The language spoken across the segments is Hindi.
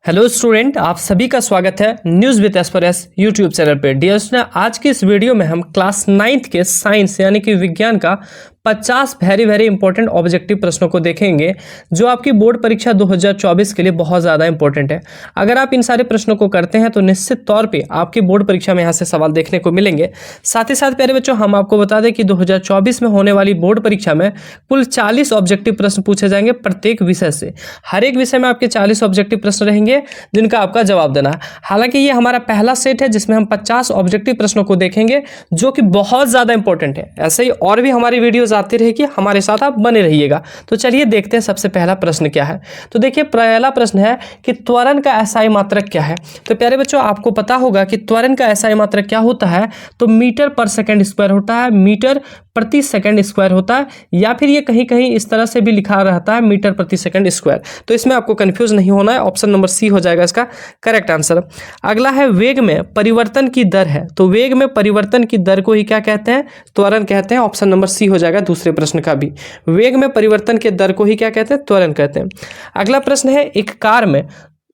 हेलो स्टूडेंट, आप सभी का स्वागत है न्यूज़ विद एस्पिरेंस यूट्यूब चैनल पे। डियर स्टूडेंट, आज की इस वीडियो में हम क्लास 9th के साइंस यानी कि विज्ञान का 50 वेरी इंपॉर्टेंट ऑब्जेक्टिव प्रश्नों को देखेंगे जो आपकी बोर्ड परीक्षा 2024 के लिए बहुत ज़्यादा इंपॉर्टेंट है। अगर आप इन सारे प्रश्नों को करते हैं तो निश्चित तौर पे आपकी बोर्ड परीक्षा में यहाँ से सवाल देखने को मिलेंगे। साथ ही साथ प्यारे बच्चों, हम आपको बता दें कि 2024 में होने वाली बोर्ड परीक्षा में कुल 40 ऑब्जेक्टिव प्रश्न पूछे जाएंगे प्रत्येक विषय से। हर एक विषय में आपके 40 ऑब्जेक्टिव प्रश्न रहेंगे जिनका आपका जवाब देना है। हालांकि ये हमारा पहला सेट है जिसमें हम 50 ऑब्जेक्टिव प्रश्नों को देखेंगे जो कि बहुत ज़्यादा इंपॉर्टेंट है। ऐसे ही और भी हमारी वीडियोस आती रहेगी, हमारे साथ आप बने रहिएगा। तो चलिए देखते हैं सबसे पहला प्रश्न क्या है। तो देखिए, पहला प्रश्न है कि त्वरण का एसआई मात्रक क्या है। तो प्यारे बच्चों, आपको पता होगा कि त्वरण का एसआई मात्रक क्या होता है। तो मीटर पर सेकंड स्क्वायर होता है, मीटर प्रति सेकंड स्क्वायर होता है, या फिर ये कहीं कहीं इस तरह से भी लिखा रहता है मीटर प्रति सेकंड स्क्वायर। तो इसमें आपको कंफ्यूज नहीं होना है, ऑप्शन नंबर सी हो जाएगा इसका करेक्ट आंसर। अगला है वेग में परिवर्तन की दर है। तो वेग में परिवर्तन की दर को ही क्या कहते हैं? त्वरण कहते हैं। ऑप्शन नंबर सी हो जाएगा दूसरे प्रश्न का भी। वेग में परिवर्तन के दर को ही क्या कहते हैं? त्वरण कहते हैं। अगला प्रश्न है,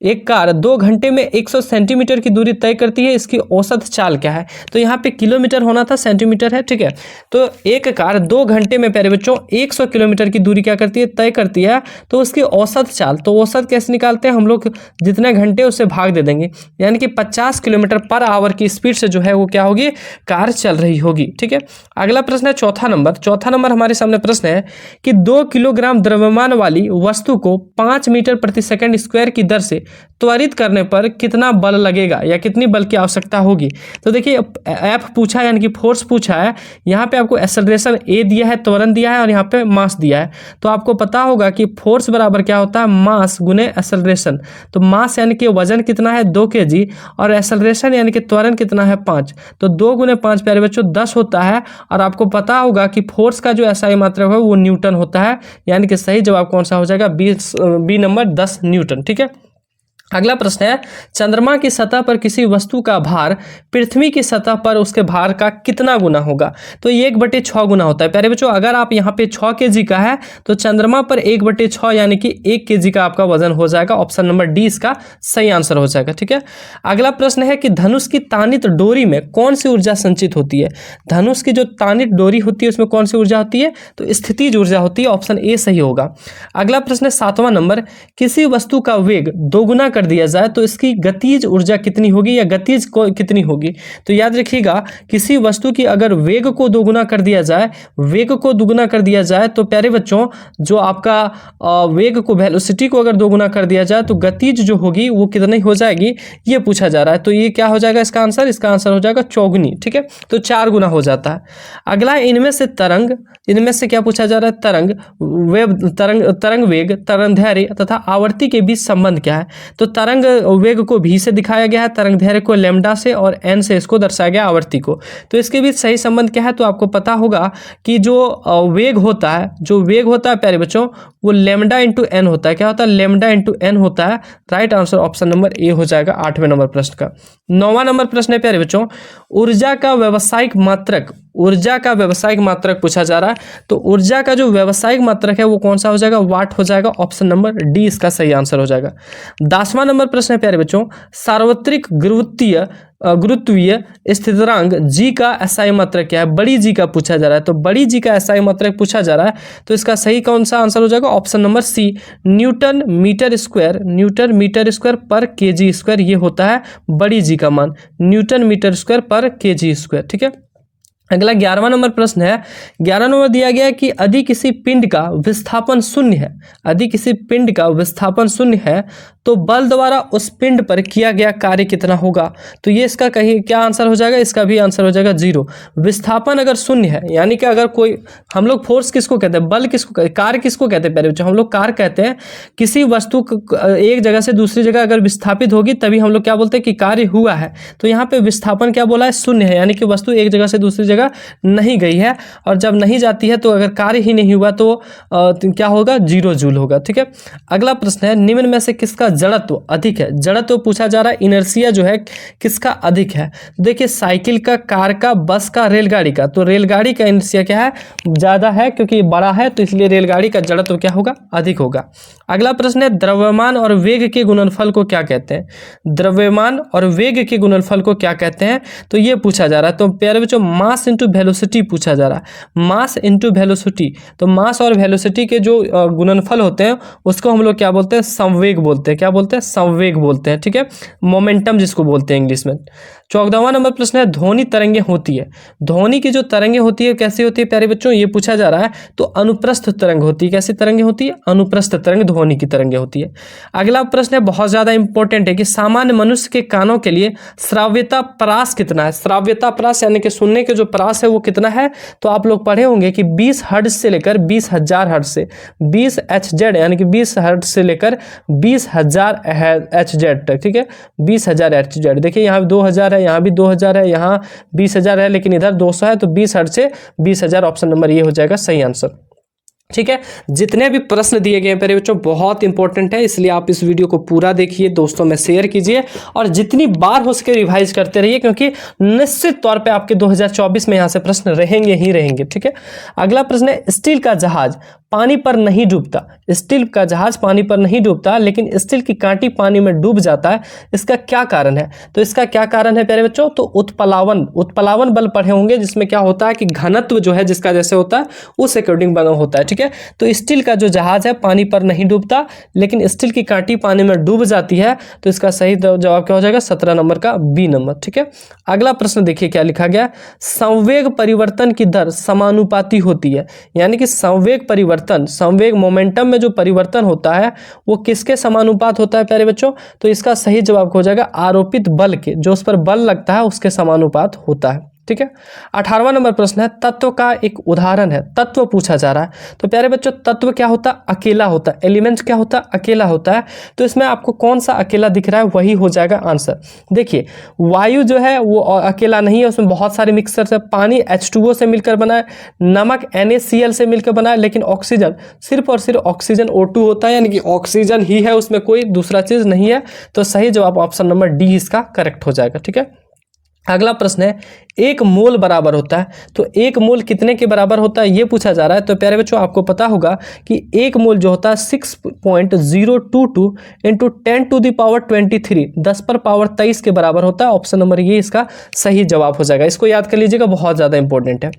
एक कार 2 घंटे में 100 सेंटीमीटर की दूरी तय करती है, इसकी औसत चाल क्या है? तो यहाँ पे किलोमीटर होना था, सेंटीमीटर है, ठीक है। तो एक कार 2 घंटे में प्यारे बच्चों 100 किलोमीटर की दूरी क्या करती है? तय करती है। तो उसकी औसत चाल, तो औसत कैसे निकालते हैं हम लोग? जितने घंटे उससे भाग दे देंगे, यानी कि 50 किलोमीटर पर आवर की स्पीड से जो है वो क्या होगी? कार चल रही होगी, ठीक है। अगला प्रश्न है चौथा नंबर हमारे सामने प्रश्न है कि 2 किलोग्राम द्रव्यमान वाली वस्तु को 5 मीटर प्रति सेकंड स्क्वायर की दर से त्वरित करने पर कितना बल लगेगा या कितनी बल की आवश्यकता होगी? तो देखिए, एफ पूछा है यानी कि फोर्स पूछा है। यहाँ पे आपको एक्सेलरेशन ए दिया है, त्वरण दिया है, और यहाँ पे मास दिया है। तो आपको पता होगा कि फोर्स बराबर क्या होता है? मास गुने एक्सेलरेशन। तो मास यानी कि वजन कितना है? 2 kg, और एक्सेलरेशन यानी कि त्वरण कितना है? 5। तो 2 गुने 5 प्यारे बच्चों 10 होता है। और आपको पता होगा कि फोर्स का जो एसआई मात्रक है वो न्यूटन होता है, यानी कि सही जवाब कौन सा हो जाएगा? बी नंबर 10 न्यूटन, ठीक है। अगला प्रश्न है, चंद्रमा की सतह पर किसी वस्तु का भार पृथ्वी की सतह पर उसके भार का कितना गुना होगा? तो ये 1/6 गुना होता है। प्यारे बच्चों, अगर आप यहाँ पे 6 kg का है तो चंद्रमा पर 1/6 यानी कि 1 kg का आपका वजन हो जाएगा। ऑप्शन नंबर डी इसका सही आंसर हो जाएगा, ठीक है। अगला प्रश्न है कि धनुष की तानित डोरी में कौन सी ऊर्जा संचित होती है? धनुष की जो तानित डोरी होती है उसमें कौन सी ऊर्जा होती है? तो स्थितिज ऊर्जा होती है। ऑप्शन ए सही होगा। अगला प्रश्न है 7वां नंबर, किसी वस्तु का वेग दोगुना कर दिया जाए तो इसकी गतिज ऊर्जा कितनी होगी या गतिज कितनी होगी? तो याद रखिएगा, किसी वस्तु की अगर वेग को दोगुना कर दिया जाए तो प्यारे बच्चों, जो आपका वेग को, वेलोसिटी को अगर दोगुना कर दिया जाए तो गतिज जो होगी वो कितनी हो जाएगी, ये पूछा जा रहा है। तो ये क्या हो जाएगा इसका आंसर हो जाएगा चौगुनी, ठीक है। तो 4 गुना हो जाता है। अगला, इनमें से क्या पूछा जा रहा है? तरंग वेग, तरंगदैर्घ्य तथा आवर्ती के बीच संबंध क्या है? तो तरंग वेग को v से दिखाया गया है, तरंगदैर्घ्य को लैम्डा से, और n से इसको दर्शाया गया आवर्ती को। तो इसके बीच सही संबंध क्या है? तो आपको पता होगा कि जो वेग होता है प्यारे बच्चों, वो लैम्डा इंटू एन होता है। क्या होता है? लैम्डा इंटू एन होता है। Right answer option number A हो जाएगा 8वें नंबर प्रश्न का। 9वां नंबर प्रश्न है प्यारे बच्चों, ऊर्जा का व्यावसायिक मात्रक पूछा जा रहा है। तो ऊर्जा का जो व्यावसायिक मात्रक है वो कौन सा हो जाएगा? वाट हो जाएगा। ऑप्शन नंबर डी इसका सही आंसर हो जाएगा। 10वां नंबर प्रश्न है प्यारे बच्चों, सार्वत्रिक गुरुत्वीय स्थिरांक जी का एसआई मात्रक क्या है? बड़ी जी का पूछा जा रहा है। तो बड़ी जी का एसआई मात्रक पूछा जा रहा है, तो इसका सही कौन सा आंसर हो जाएगा? Option number C, newton metre square पर केजी स्क्वायर। ये होता है बड़ी जी का मान, न्यूटन मीटर स्क्वायर पर केजी स्क्वायर, ठीक है। अगला 11वां नंबर प्रश्न है। 11 नंबर दिया गया है कि यदि किसी पिंड का विस्थापन शून्य है तो बल द्वारा उस पिंड पर किया गया कार्य कितना होगा? तो ये इसका कहीं क्या आंसर हो जाएगा? इसका भी आंसर हो जाएगा 0। विस्थापन अगर शून्य है, यानी कि अगर कोई, हम लोग फोर्स किसको कहते हैं? बल किसको कहते हैं? कार्य किसको कहते हैं? पहले बच्चों, हम लोग कार्य कहते हैं किसी वस्तु एक जगह से दूसरी जगह अगर विस्थापित होगी तभी हम लोग क्या बोलते हैं कि कार्य हुआ है। तो यहाँ पे विस्थापन क्या बोला है? शून्य है, यानी कि वस्तु एक जगह से दूसरी लीजिएगा नहीं गई है, और जब नहीं जाती है तो अगर कार्य ही नहीं हुआ तो क्या होगा, 0 जूल होगा। ठीक है, अगला प्रश्न है निम्न में से किसका जड़त्व अधिक है। जड़त्व पूछा जा रहा है, इनर्शिया जो है किसका अधिक है। देखिए साइकिल का, कार का, बस का, रेलगाड़ी का, तो रेलगाड़ी का इनर्शिया क्या है, ज़्यादा है क्योंकि बड़ा है, तो इसलिए रेलगाड़ी का जड़त्व क्या होगा, अधिक होगा। अगला प्रश्न है द्रव्यमान और वेग के गुणनफल को क्या कहते हैं। द्रव्यमान और वेग के गुणनफल को क्या कहते हैं, तो ये पूछा जा रहा है। तो प्यारे बच्चों मास इंटू वेलोसिटी पूछा जा रहा है, मास इंटू वेलोसिटी। तो मास और वेलोसिटी के जो गुणनफल होते हैं उसको हम लोग क्या बोलते हैं, संवेग बोलते हैं। क्या बोलते हैं, संवेग बोलते हैं। ठीक है, मोमेंटम जिसको बोलते हैं इंग्लिश में। 14वां नंबर प्रश्न है ध्वनि तरंगे होती है। ध्वनि की जो तरंगे होती है कैसी होती है प्यारे बच्चों, ये पूछा जा रहा है। तो अनुप्रस्थ तरंग होती है। कैसी तरंगे होती है, अनुप्रस्थ तरंग ध्वनि की तरंगे होती है। अगला प्रश्न है बहुत ज्यादा इंपॉर्टेंट है कि सामान्य मनुष्य के कानों के लिए श्राव्यता परास कितना है। श्राव्यता परास यानी कि सुनने के जो परास है वो कितना है, तो आप लोग पढ़े होंगे कि 20 हर्ट्ज से लेकर 20,000 हर्ट्ज से 20 HZ यानी कि 20 हर्ट्ज से लेकर 20,000 HZ तक। ठीक है, 20,000 HZ। देखिए यहाँ 2000 है, यहाँ भी 2000 है, यहाँ 20,000 है, लेकिन इधर 200 है, तो 20 हर्ट्ज से 20,000 ऑप्शन नंबर ये हो जाएगा सही आंसर। ठीक है, जितने भी प्रश्न दिए गए हैं प्यारे बच्चों बहुत इंपॉर्टेंट है, इसलिए आप इस वीडियो को पूरा देखिए, दोस्तों में शेयर कीजिए और जितनी बार हो सके रिवाइज करते रहिए, क्योंकि निश्चित तौर पे आपके 2024 में यहाँ से प्रश्न रहेंगे ही रहेंगे। ठीक है, अगला प्रश्न है स्टील का जहाज पानी पर नहीं डूबता। स्टील का जहाज पानी पर नहीं डूबता, लेकिन स्टील की कांटी पानी में डूब जाता है, इसका क्या कारण है। तो इसका क्या कारण है प्यारे बच्चों, तो उत्प्लावन। उत्प्लावन बल पढ़े होंगे, जिसमें क्या होता है कि घनत्व जो है जिसका जैसे होता है उस अकॉर्डिंग बना होता है। ठीक है, तो स्टील का जो जहाज है पानी पर नहीं डूबता, लेकिन स्टील की कांटी पानी में डूब जाती है, तो इसका सही जवाब क्या हो जाएगा, 17 नंबर का बी नंबर। ठीक है, अगला प्रश्न देखिए क्या लिखा गया, संवेग परिवर्तन की दर समानुपाती होती है। यानी कि संवेग परिवर्तन, संवेग मोमेंटम में जो परिवर्तन होता है वो किसके समानुपात होता है प्यारे बच्चों, तो इसका सही जवाब हो जाएगा आरोपित बल के, जो उस पर बल लगता है उसके समानुपात होता है। ठीक है, 18वां नंबर प्रश्न है तत्व का एक उदाहरण है। तत्व पूछा जा रहा है, तो प्यारे बच्चों तत्व क्या होता है, अकेला होता है। एलिमेंट क्या होता है, अकेला होता है। तो इसमें आपको कौन सा अकेला दिख रहा है, वही हो जाएगा आंसर। देखिए वायु जो है वो अकेला नहीं है, उसमें बहुत सारे मिक्सर है। पानी H2O से मिलकर बना है, नमक NaCl से मिलकर बना है, लेकिन ऑक्सीजन सिर्फ और सिर्फ ऑक्सीजन O2 होता है, यानी कि ऑक्सीजन ही है, उसमें कोई दूसरा चीज नहीं है। तो सही जवाब ऑप्शन नंबर डी इसका करेक्ट हो जाएगा। ठीक है, अगला प्रश्न है एक मोल बराबर होता है। तो एक मोल कितने के बराबर होता है ये पूछा जा रहा है। तो प्यारे बच्चों आपको पता होगा कि एक मोल जो होता है 6.022 इंटू 10 टू द पावर 23, 10 पर पावर 23 के बराबर होता है। ऑप्शन नंबर ये इसका सही जवाब हो जाएगा, इसको याद कर लीजिएगा, बहुत ज़्यादा इंपॉर्टेंट है।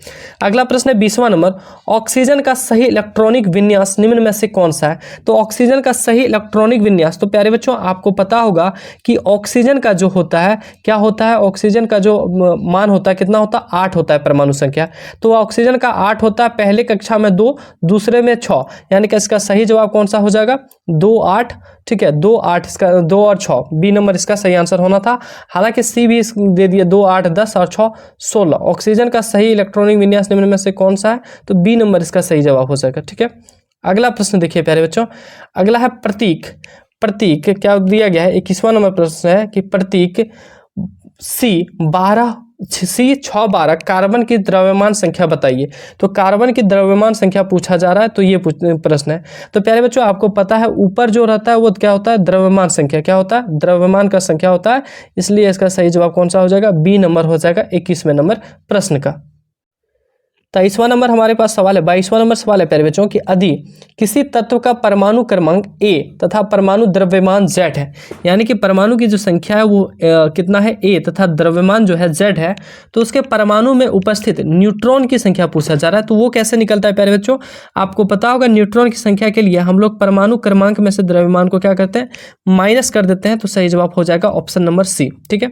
अगला प्रश्न है 20वां नंबर, ऑक्सीजन का सही इलेक्ट्रॉनिक विन्यास निम्न में से कौन सा है। तो ऑक्सीजन का सही इलेक्ट्रॉनिक विन्यास, तो प्यारे बच्चों आपको पता होगा कि ऑक्सीजन का जो होता है क्या होता है, ऑक्सीजन का जो मान होता है कितना होता है, 8 होता है परमाणु संख्या। तो ऑक्सीजन का 8 होता है, पहले कक्षा में 2, दूसरे में 6, यानी कि इसका सही जवाब कौन सा हो जाएगा, 2 8। ठीक है, 2 8 इसका 2 और 6 बी नंबर इसका सही आंसर होना था। हालांकि सी भी दे दिया 2 8 10 और 6 16। ऑक्सीजन का सही इलेक्ट्रॉनिक विन्यास निम्न में से कौन सा है, तो बी नंबर इसका सही जवाब हो जाएगा। ठीक है, अगला प्रश्न देखिए प्यारे बच्चों, अगला है प्रतीक। प्रतीक क्या दिया गया है, 21वां नंबर प्रश्न है कि प्रतीक C612 कार्बन की द्रव्यमान संख्या बताइए। तो कार्बन की द्रव्यमान संख्या पूछा जा रहा है, तो ये प्रश्न है। तो प्यारे बच्चों आपको पता है ऊपर जो रहता है वो क्या होता है, द्रव्यमान संख्या। क्या होता है, द्रव्यमान का संख्या होता है, इसलिए इसका सही जवाब कौन सा हो जाएगा, बी नंबर हो जाएगा 21वें नंबर प्रश्न का। 23वां नंबर हमारे पास सवाल है, 22वां नंबर सवाल है प्यारे बच्चों कि यदि किसी तत्व का परमाणु क्रमांक A तथा परमाणु द्रव्यमान Z है, यानी कि परमाणु की जो संख्या है वो कितना है A तथा द्रव्यमान जो है Z है, तो उसके परमाणु में उपस्थित न्यूट्रॉन की संख्या पूछा जा रहा है। तो वो कैसे निकलता है प्यारे बच्चों, आपको पता होगा न्यूट्रॉन की संख्या के लिए हम लोग परमाणु क्रमांक में से द्रव्यमान को क्या करते हैं, माइनस कर देते हैं। तो सही जवाब हो जाएगा ऑप्शन नंबर सी। ठीक है,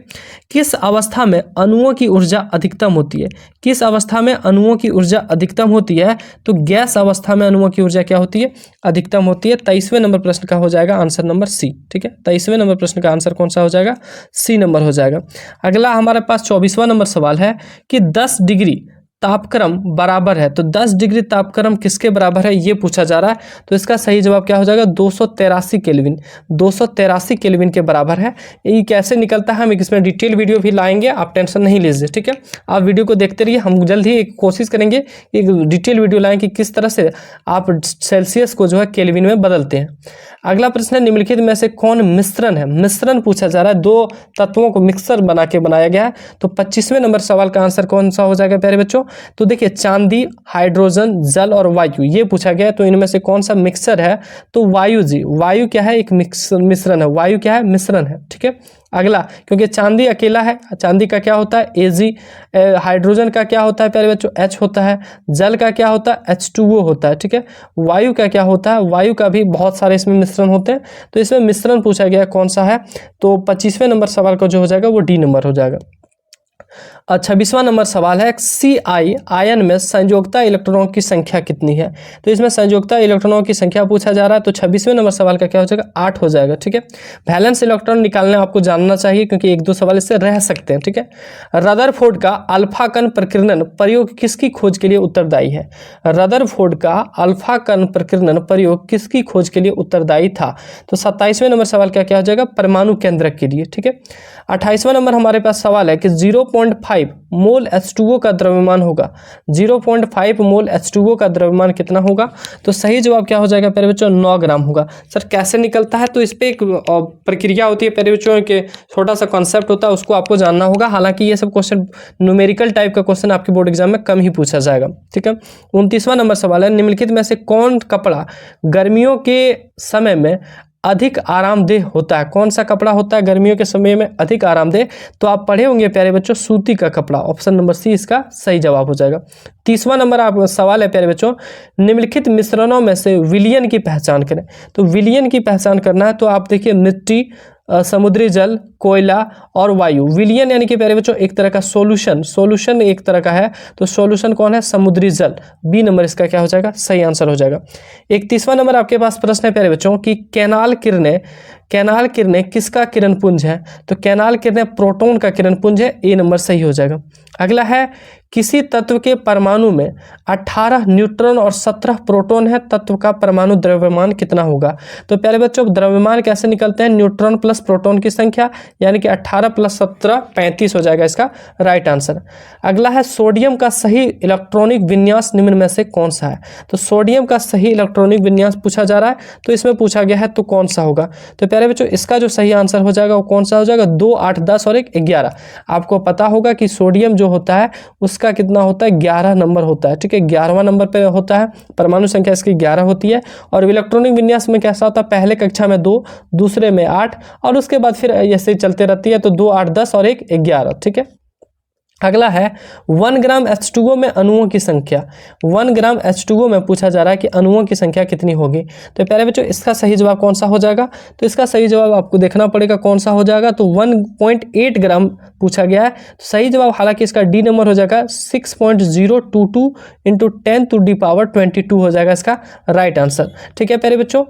किस अवस्था में अणुओं की ऊर्जा अधिकतम होती है। किस अवस्था में अणुओं की ऊर्जा अधिकतम होती है, तो गैस अवस्था में अणुओं की ऊर्जा क्या होती है, अधिकतम होती है। 23वें नंबर प्रश्न का हो जाएगा आंसर नंबर सी। ठीक है, 23वें नंबर प्रश्न का आंसर कौन सा हो जाएगा, सी नंबर हो जाएगा। अगला हमारे पास 24वां नंबर सवाल है कि 10 डिग्री तापक्रम बराबर है, तो 10 डिग्री तापक्रम किसके बराबर है ये पूछा जा रहा है। तो इसका सही जवाब क्या हो जाएगा, 283 केल्विन, 283 केल्विन के बराबर है। ये कैसे निकलता है हम इसमें डिटेल वीडियो भी लाएंगे, आप टेंशन नहीं लीजिए, ठीक है। आप वीडियो को देखते रहिए, हम जल्द ही एक कोशिश करेंगे एक डिटेल वीडियो लाएं कि किस तरह से आप सेल्सियस को जो है केल्विन में बदलते हैं। अगला प्रश्न है, निम्नलिखित में से कौन मिश्रण है, मिश्रण पूछा जा रहा है, दो तत्वों को मिक्सर बना के बनाया गया है। तो 25वें नंबर सवाल का आंसर कौन सा हो जाएगा प्यारे बच्चों, तो देखिए चांदी, हाइड्रोजन, जल और वायु ये पूछा गया है। तो इनमें से कौन सा मिक्सर है, तो वायु जी, वायु क्या है, एक मिश्रण है, वायु क्या है, मिश्रण है, ठीक है। अगला, क्योंकि चांदी अकेला है, चांदी का क्या होता है Ag, हाइड्रोजन का क्या होता है प्यारे बच्चों H होता है, जल का क्या होता है H2O होता है, ठीक है। वायु का क्या होता है, वायु का भी बहुत सारे इसमें मिश्रण होते हैं। तो इसमें मिश्रण पूछा गया कौन सा है, तो 25वें नंबर सवाल का जो हो जाएगा वो डी नंबर हो जाएगा। 26वां नंबर सवाल है, Ci आयन में संयोजकता इलेक्ट्रॉनों की संख्या कितनी है। तो इसमें संयोजकता इलेक्ट्रॉनों की संख्या पूछा जा रहा है। तो 26वें नंबर सवाल का क्या हो जाएगा, 8 हो जाएगा, ठीक है। वैलेंस इलेक्ट्रॉन निकालने आपको जानना चाहिए क्योंकि एक दो सवाल इससे रह सकते हैं, ठीक है। रदरफोर्ड का अल्फा कण प्रकीर्णन प्रयोग किसकी खोज के लिए उत्तरदायी है। रदरफोर्ड का अल्फा कण प्रकीर्णन प्रयोग किसकी खोज के लिए उत्तरदायी था। तो 27वें नंबर सवाल का क्या हो जाएगा, परमाणु केंद्रक के लिए, ठीक है। 28वां नंबर हमारे पास सवाल है कि 0.5 मोल H2O का द्रव्यमान होगा, 0.5 मोल H2O का द्रव्यमान कितना होगा। तो सही जवाब क्या हो जाएगा प्यारे बच्चों, 9 ग्राम होगा। सर कैसे निकलता है, तो इस पे एक प्रक्रिया होती है प्यारे बच्चों के, छोटा सा कॉन्सेप्ट होता है, उसको आपको जानना होगा। हालांकि ये सब क्वेश्चन न्यूमेरिकल टाइप का क्वेश्चन आपके बोर्ड एग्जाम में कम ही पूछा जाएगा, ठीक है। 29वां नंबर सवाल है, निम्नलिखित में से कौन कपड़ा गर्मियों के समय में अधिक आरामदेह होता है। कौन सा कपड़ा होता है गर्मियों के समय में अधिक आरामदेह, तो आप पढ़े होंगे प्यारे बच्चों, सूती का कपड़ा, ऑप्शन नंबर सी इसका सही जवाब हो जाएगा। 30वां नंबर आप सवाल है प्यारे बच्चों, निम्नलिखित मिश्रणों में से विलयन की पहचान करें। तो विलयन की पहचान करना है, तो आप देखिए मिट्टी, समुद्री जल, कोयला और वायु। विलयन यानी कि प्यारे बच्चों एक तरह का सॉल्यूशन एक तरह का है। तो सॉल्यूशन कौन है, समुद्री जल, बी नंबर इसका क्या हो जाएगा, सही आंसर हो जाएगा। 31वां नंबर आपके पास प्रश्न है प्यारे बच्चों कि कैनाल किरणें किसका किरण पुंज है। तो कैनाल किरणें प्रोटॉन का किरण पुंज है, ए नंबर सही हो जाएगा। अगला है, किसी तत्व के परमाणु में 18 न्यूट्रॉन और 17 प्रोटॉन है, तत्व का परमाणु द्रव्यमान कितना होगा। तो प्यारे बच्चों द्रव्यमान कैसे निकलते हैं, न्यूट्रॉन प्लस प्रोटॉन की संख्या, यानी कि 18 प्लस 17 35 हो जाएगा इसका राइट आंसर। अगला है, सोडियम का सही इलेक्ट्रॉनिक विन्यास निम्न में से कौन सा है। तो सोडियम का सही इलेक्ट्रॉनिक विन्यास पूछा जा रहा है, तो इसमें पूछा गया है तो कौन सा होगा। तो प्यारे बच्चों इसका जो सही आंसर हो जाएगा वो कौन सा हो जाएगा, 2, 8, 10 और 1, 11। आपको पता होगा कि सोडियम जो होता है उसका कितना होता है, 11 नंबर होता है, ठीक है। 11वां नंबर पे होता है, परमाणु संख्या इसकी 11 होती है। और इलेक्ट्रॉनिक विन्यास में कैसा होता है, पहले कक्षा में 2, दूसरे में 8 और उसके बाद फिर ऐसे ही चलते रहती है। तो 2, 8, 10 और 1, 11, ठीक है। अगला है, 1 ग्राम H2O में अणुओं की संख्या। 1 ग्राम H2O में पूछा जा रहा है कि अणुओं की संख्या कितनी होगी। तो प्यारे बच्चों इसका सही जवाब कौन सा हो जाएगा, तो इसका सही जवाब आपको देखना पड़ेगा कौन सा हो जाएगा। तो 1.8 ग्राम पूछा गया है, तो सही जवाब हालांकि इसका डी नंबर हो जाएगा, 6.022 × 10⁻22 हो जाएगा इसका राइट आंसर, ठीक है प्यारे बच्चों।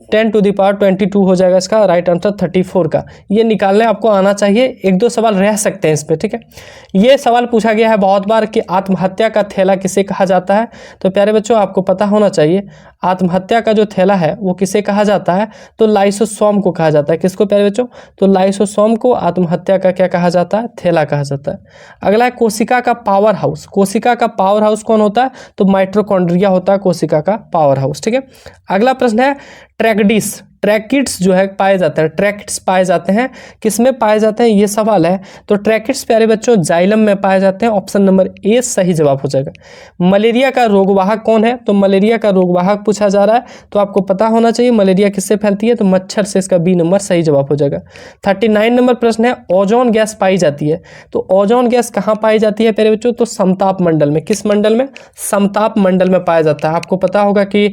10⁻22 हो जाएगा इसका राइट आंसर 34 का। ये निकालने आपको आना चाहिए, एक दो सवाल रह सकते हैं इस पे, ठीक है। ये सवाल पूछा गया है बहुत बार कि आत्महत्या का थैला किसे कहा जाता है। तो प्यारे बच्चों आपको पता होना चाहिए आत्महत्या का जो थैला है वो किसे कहा जाता है, तो लाइसोसोम को कहा जाता है। किसको प्यारे बच्चों, तो लाइसोसोम को आत्महत्या का क्या कहा जाता है, थैला कहा जाता है। अगला है, कोशिका का पावर हाउस। कोशिका का पावर हाउस कौन होता है, तो माइटोकॉन्ड्रिया होता है कोशिका का पावर हाउस, ठीक है। अगला प्रश्न है, ट्रैकिड्स जो है पाए जाते हैं, ट्रैकिड्स पाए जाते हैं किसमें पाए जाते हैं, ये सवाल है। तो ट्रैकिड्स प्यारे बच्चों जाइलम में पाए जाते हैं, ऑप्शन नंबर ए सही जवाब हो जाएगा। मलेरिया का रोगवाहक कौन है, तो मलेरिया का रोगवाहक पूछा जा रहा है, तो आपको पता होना चाहिए मलेरिया किससे फैलती है, तो मच्छर से, इसका बी नंबर सही जवाब हो जाएगा। 39 नंबर प्रश्न है, ओजोन गैस पाई जाती है। तो ओजोन गैस कहाँ पाई जाती है प्यारे बच्चों, तो समताप मंडल में। किस मंडल में, समताप मंडल में पाया जाता है। आपको पता होगा कि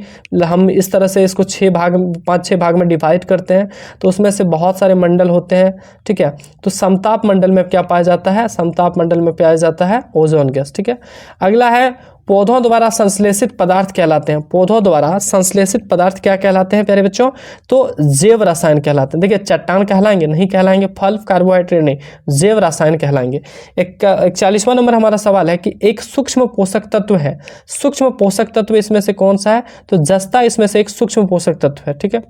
हम इस तरह से इसको 5-6 भाग में डिवाइड करते हैं तो उसमें से बहुत सारे मंडल होते हैं, ठीक है। तो समताप मंडल में क्या पाया जाता है, समताप मंडल में पाया जाता है ओजोन गैस, ठीक है। अगला है पौधों द्वारा संश्लेषित पदार्थ कहलाते हैं, पौधों द्वारा संश्लेषित पदार्थ क्या कहलाते हैं प्यारे बच्चों, तो जैव रसायन कहलाते हैं। देखिए चट्टान कहलाएंगे, नहीं कहलाएंगे, फल कार्बोहाइड्रेट नहीं, जैव रसायन कहलाएंगे। 41वां नंबर हमारा सवाल है कि एक सूक्ष्म पोषक तत्व है, सूक्ष्म पोषक तत्व इसमें से कौन सा है, तो जस्ता इसमें से एक सूक्ष्म पोषक तत्व है, ठीक है।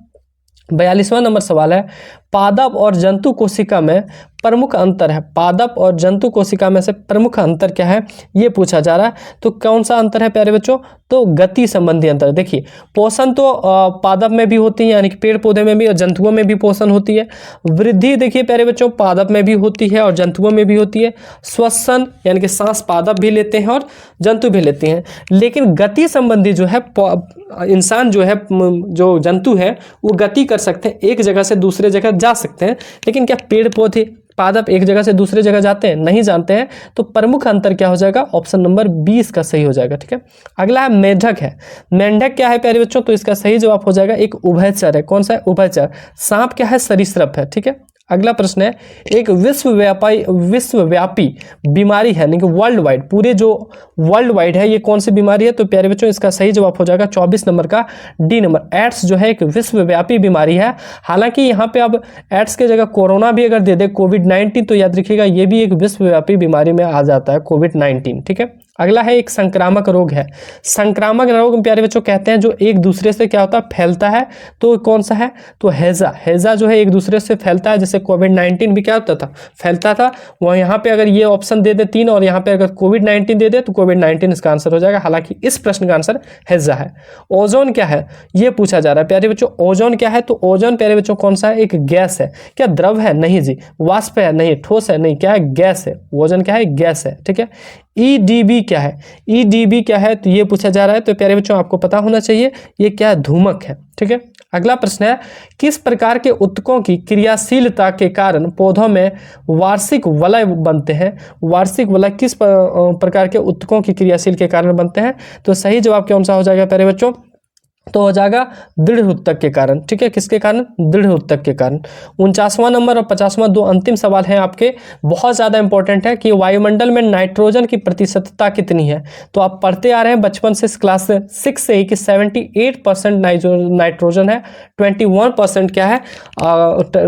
42वां नंबर सवाल है पादप और जंतु कोशिका में प्रमुख अंतर है, पादप और जंतु कोशिका में से प्रमुख अंतर क्या है ये पूछा जा रहा है। तो कौन सा अंतर है प्यारे बच्चों, तो गति संबंधी अंतर। देखिए पोषण तो पादप में भी होती है, यानी कि पेड़ पौधे में भी और जंतुओं में भी पोषण होती है। वृद्धि देखिए प्यारे बच्चों पादप में भी होती है और जंतुओं में भी होती है। श्वसन यानी कि सांस पादप भी लेते हैं और जंतु भी लेते हैं। लेकिन गति संबंधी जो है इंसान जो है, जो जंतु है वो गति कर सकते हैं, एक जगह से दूसरे जगह जा सकते हैं। लेकिन क्या पेड़ पौधे पादप एक जगह से दूसरे जगह जाते हैं, नहीं जानते हैं। तो प्रमुख अंतर क्या हो जाएगा, ऑप्शन नंबर 20 का सही हो जाएगा, ठीक है। अगला है मेंढक है, मेंढक क्या है प्यारे बच्चों, तो इसका सही जवाब हो जाएगा एक उभयचर है। कौन सा है, उभयचर। सांप क्या है, सरीसृप है, ठीक है। अगला प्रश्न है एक विश्वव्यापी बीमारी है, यानी कि वर्ल्ड वाइड, पूरे जो वर्ल्ड वाइड है ये कौन सी बीमारी है, तो प्यारे बच्चों इसका सही जवाब हो जाएगा 24 नंबर का डी नंबर। एड्स जो है एक विश्वव्यापी बीमारी है। हालांकि यहाँ पे अब एड्स के जगह कोरोना भी अगर दे दे कोविड-19 तो याद रखिएगा ये भी एक विश्वव्यापी बीमारी में आ जाता है कोविड-19, ठीक है। अगला है एक संक्रामक रोग है, संक्रामक रोग प्यारे बच्चों कहते हैं जो एक दूसरे से क्या होता है फैलता है, तो कौन सा है, तो हैजा, हैजा जो है एक दूसरे से फैलता है। जैसे कोविड-19 भी क्या होता था, फैलता था। वह यहाँ पे अगर ये ऑप्शन दे दे 3 और यहाँ पे अगर कोविड-19 दे दे तो कोविड-19 इसका आंसर हो जाएगा। हालांकि इस प्रश्न का आंसर हैजा है। ओजोन क्या है ये पूछा जा रहा है प्यारे बच्चों, ओजोन क्या है, तो ओजोन प्यारे बच्चों कौन सा है, एक गैस है। क्या द्रव है, नहीं जी। वाष्प है, नहीं। ठोस है, नहीं। क्या है, गैस है। ओजोन क्या है, गैस है, ठीक है। ईडीबी क्या है, ईडीबी क्या है, तो ये पूछा जा रहा है। तो प्यारे बच्चों आपको पता होना चाहिए ये क्या है, धूमक है, ठीक है। अगला प्रश्न है किस प्रकार के ऊतकों की क्रियाशीलता के कारण पौधों में वार्षिक वलय बनते हैं, वार्षिक वलय किस प्रकार के ऊतकों की क्रियाशील के कारण बनते हैं, तो सही जवाब कौन सा हो जाएगा प्यारे बच्चों, तो हो जाएगा दृढ़ ऊतक के कारण, ठीक है। किसके कारण, दृढ़ ऊतक के कारण। 49वां नंबर और 50वां दो अंतिम सवाल हैं आपके, बहुत ज़्यादा इंपॉर्टेंट है कि वायुमंडल में नाइट्रोजन की प्रतिशतता कितनी है। तो आप पढ़ते आ रहे हैं बचपन से क्लास 6 से ही कि 78% नाइट्रोजन है, 21% क्या है,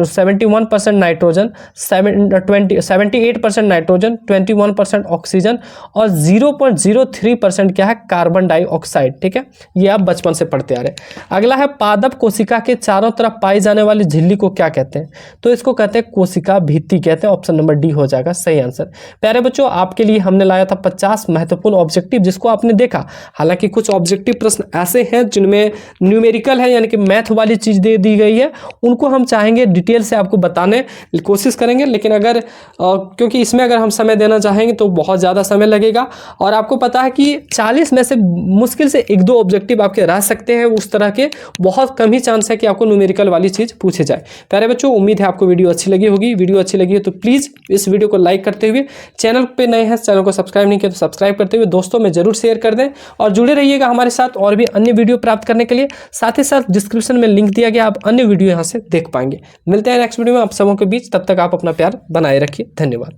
71% नाइट्रोजन, 78% नाइट्रोजन, 21% ऑक्सीजन और 0.03% क्या है, कार्बन डाइऑक्साइड, ठीक है। ये आप बचपन से पढ़ते आ रहे हैं। अगला है पादप कोशिका के चारों तरफ पाई जाने वाली झिल्ली को क्या कहते हैं, तो इसको कहते हैं कोशिका भित्ति कहते हैं। ऑप्शन नंबर डी हो जाएगा सही आंसर। प्यारे बच्चों आपके लिए हमने लाया था 50 महत्वपूर्ण ऑब्जेक्टिव जिसको आपने देखा। हालांकि कुछ ऑब्जेक्टिव प्रश्न ऐसे हैं जिनमें न्यूमेरिकल है यानी कि मैथ वाली चीज दे दी गई है, उनको हम चाहेंगे डिटेल से आपको बताने की कोशिश करेंगे। लेकिन अगर क्योंकि इसमें अगर हम समय देना चाहेंगे तो बहुत ज़्यादा समय लगेगा और आपको पता है कि 40 में से मुश्किल से 1-2 ऑब्जेक्टिव आपके रह सकते हैं, उस तरह के बहुत कम ही चांस है कि आपको न्यूमेरिकल वाली चीज पूछे जाए। प्यारे बच्चों उम्मीद है आपको वीडियो अच्छी लगी होगी। वीडियो अच्छी लगी है तो प्लीज इस वीडियो को लाइक करते हुए, चैनल पे नए हैं चैनल को सब्सक्राइब नहीं किया तो सब्सक्राइब करते हुए दोस्तों में जरूर शेयर कर दें और जुड़े रहिएगा हमारे साथ और भी अन्य वीडियो प्राप्त करने के लिए। साथ ही साथ डिस्क्रिप्शन में लिंक दिया गया, आप अन्य वीडियो यहाँ से देख पाएंगे। मिलते हैं नेक्स्ट वीडियो में आप सबों के बीच, तब तक आप अपना प्यार बनाए रखिए। धन्यवाद।